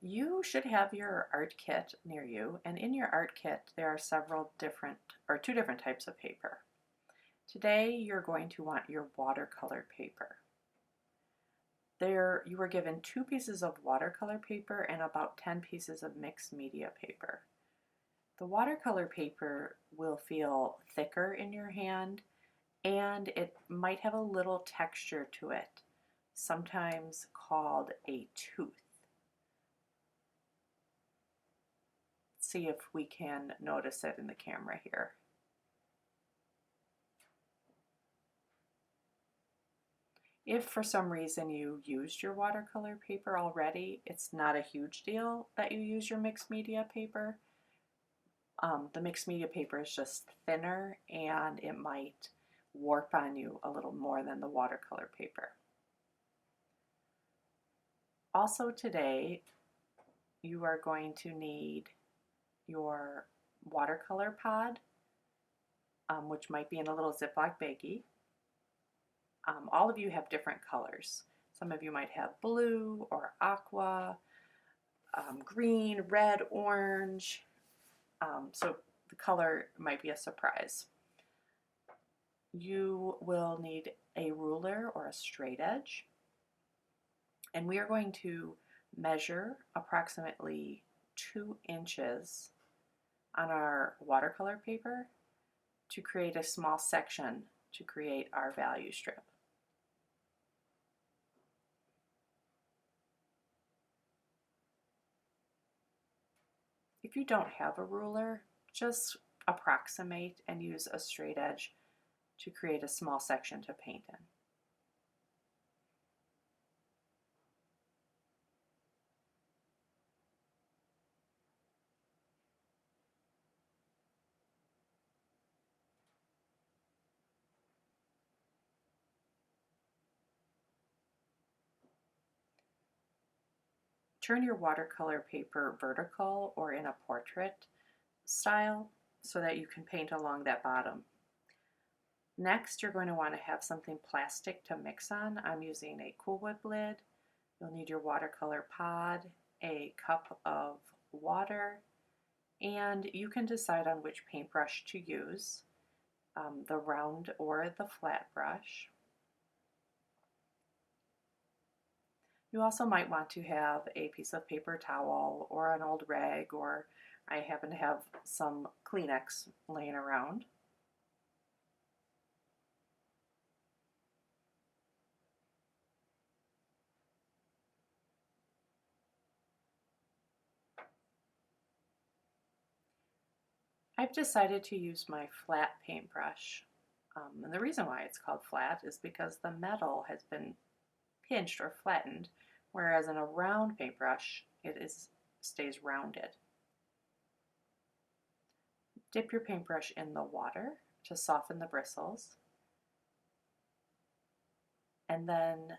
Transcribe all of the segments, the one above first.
You should have your art kit near you, and in your art kit there are several different, or two different types of paper. Today you're going to want your watercolor paper. There you were given 2 pieces of watercolor paper and about 10 pieces of mixed media paper. The watercolor paper will feel thicker in your hand and it might have a little texture to it, sometimes called a tooth. See if we can notice it in the camera here. If for some reason you used your watercolor paper already, it's not a huge deal that you use your mixed media paper. The mixed media paper is just thinner and it might warp on you a little more than the watercolor paper. Also today, you are going to need your watercolor pod, which might be in a little Ziploc baggie. All of you have different colors. Some of you might have blue or aqua, green, red, orange, so the color might be a surprise. You will need a ruler or a straight edge, and we are going to measure approximately 2 inches on our watercolor paper to create a small section to create our value strip. If you don't have a ruler, just approximate and use a straight edge to create a small section to paint in. Turn your watercolor paper vertical or in a portrait style so that you can paint along that bottom. Next, you're going to want to have something plastic to mix on. I'm using a Cool Whip lid. You'll need your watercolor pod, a cup of water, and you can decide on which paintbrush to use, the round or the flat brush. You also might want to have a piece of paper towel or an old rag, or I happen to have some Kleenex laying around. I've decided to use my flat paintbrush, and the reason why it's called flat is because the metal has been pinched or flattened, whereas in a round paintbrush it stays rounded. Dip your paintbrush in the water to soften the bristles, and then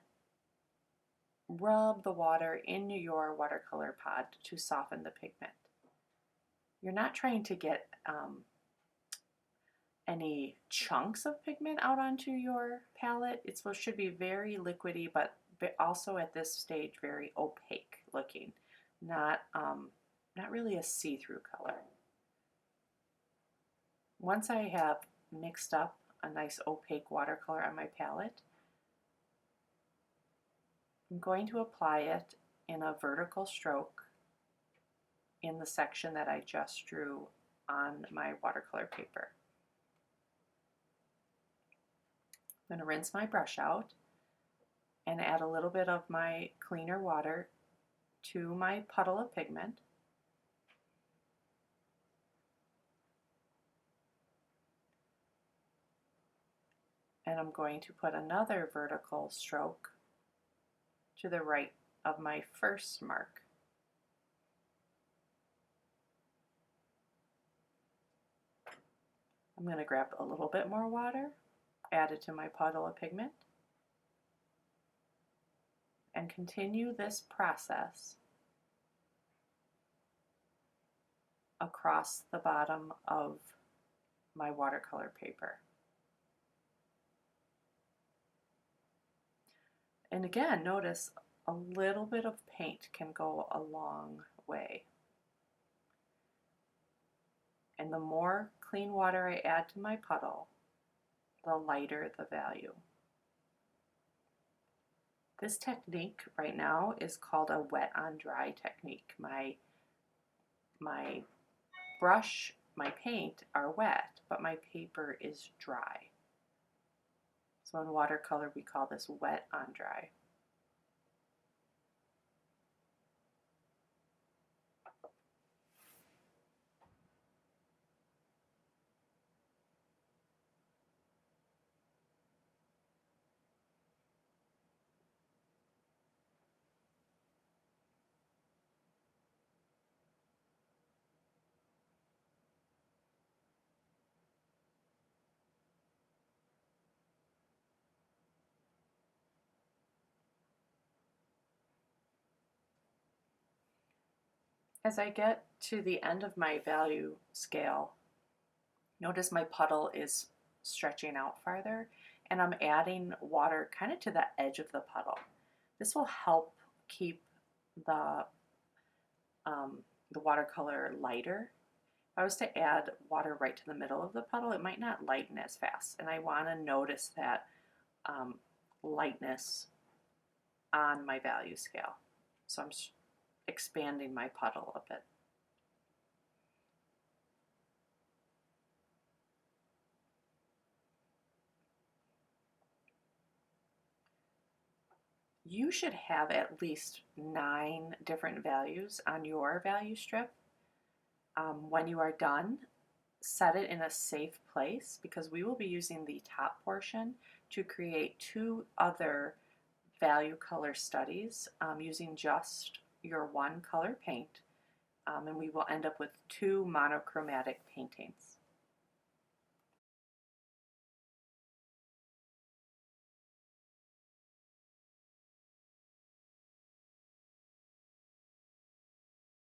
rub the water in your watercolor pod to soften the pigment. You're not trying to get any chunks of pigment out onto your palette. It should be very liquidy, but also at this stage very opaque looking, not really a see-through color. Once I have mixed up a nice opaque watercolor on my palette, I'm going to apply it in a vertical stroke in the section that I just drew on my watercolor paper. I'm going to rinse my brush out and add a little bit of my cleaner water to my puddle of pigment. And I'm going to put another vertical stroke to the right of my first mark. I'm going to grab a little bit more water, add it to my puddle of pigment, and continue this process across the bottom of my watercolor paper. And again, notice a little bit of paint can go a long way. And the more clean water I add to my puddle, the lighter the value. This technique right now is called a wet on dry technique. My brush, my paint are wet, but my paper is dry. So in watercolor we call this wet on dry. As I get to the end of my value scale, notice my puddle is stretching out farther, and I'm adding water kind of to the edge of the puddle. This will help keep the, the watercolor lighter. If I was to add water right to the middle of the puddle, it might not lighten as fast, and I want to notice that lightness on my value scale. So I'm expanding my puddle a bit. You should have at least 9 different values on your value strip. When you are done, set it in a safe place because we will be using the top portion to create 2 other value color studies using just your one color paint, and we will end up with 2 monochromatic paintings.